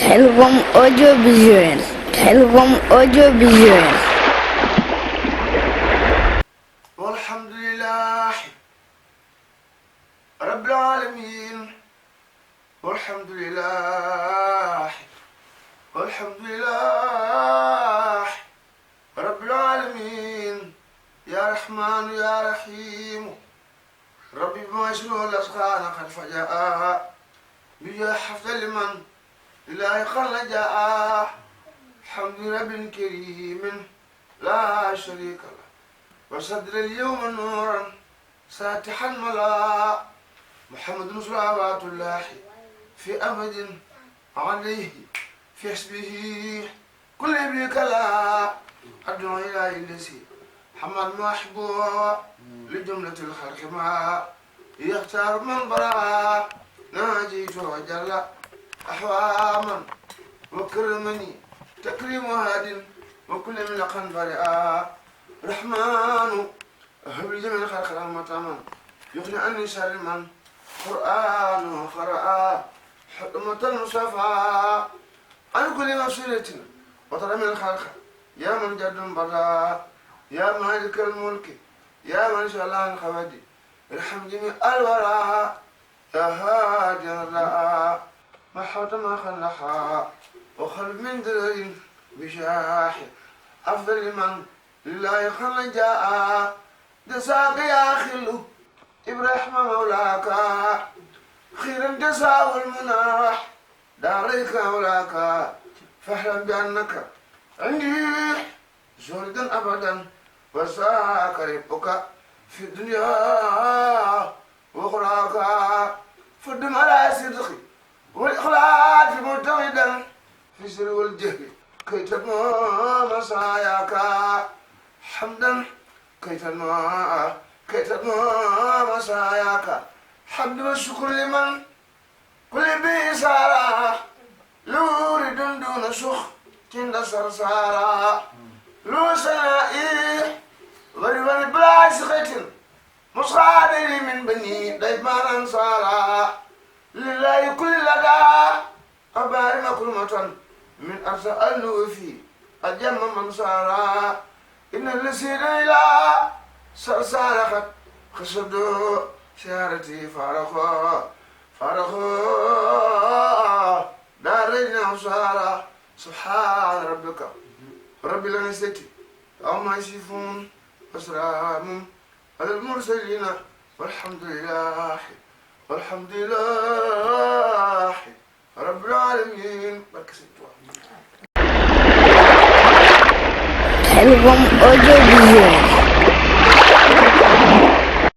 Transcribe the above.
Khelcom audiovisuel. Khelcom audiovisuel. walhamdulillah rabbil alamin walhamdulillah rabbil alamin ya rahman ya rahim rabbi bima yashru al-asqana qad fajaa biya hafza liman ilahi khalla jaa hamdu rabbil karimin la sharika lahu وصدر اليوم نورا ساتحا ملا محمد صلوات الله في أبد عليه في حسبه كل ابنك لا أدعو إلى الذي حمد محبوب لجملة الخلق ما يختار من برا ناجيت وجل أحواما وكرمني تكريم هاد وكل من لقن برئا رحمن هب لي جميع الخلق رحمة من يغني عني شر من قرآن وقرأ حكمة المصطفى عن كل مسؤولية وترى من الخلق يا من جد بدا يا مالك الملك يا من شاء الله عن خوادي ارحم جميع الورى يا هادي الله ما حوت ما خلحا وخلف من درر بشاح أفضل من لله خل جاء جزاك يا خلو إبراهيم مولاك خير الجزاء والمنى داريك مولاك فاحلم بأنك عندي زهدا أبدا وساك ربك في الدنيا وأخراك فدم على صدقي والإخلاص متوحدا في السر والجهل كي تتمم مساياك حمدا كي تتمم مساياك حمد والشكر لمن كل بيسارة لوري دون سخ تند سرسارة لو سنائي وريوان بلا سخيت مصادر من بني دايمان انصارا لله كل لدى أبار مكرمة من أرسل في أجمع من سارا إن الذين إلى سرسارخت خسدوا سيارتي فارخوا دارنا سارا سبحان ربك رب العزة عما يصفون وسلام على المرسلين والحمد لله رب العالمين. Khelcom audiovisuel.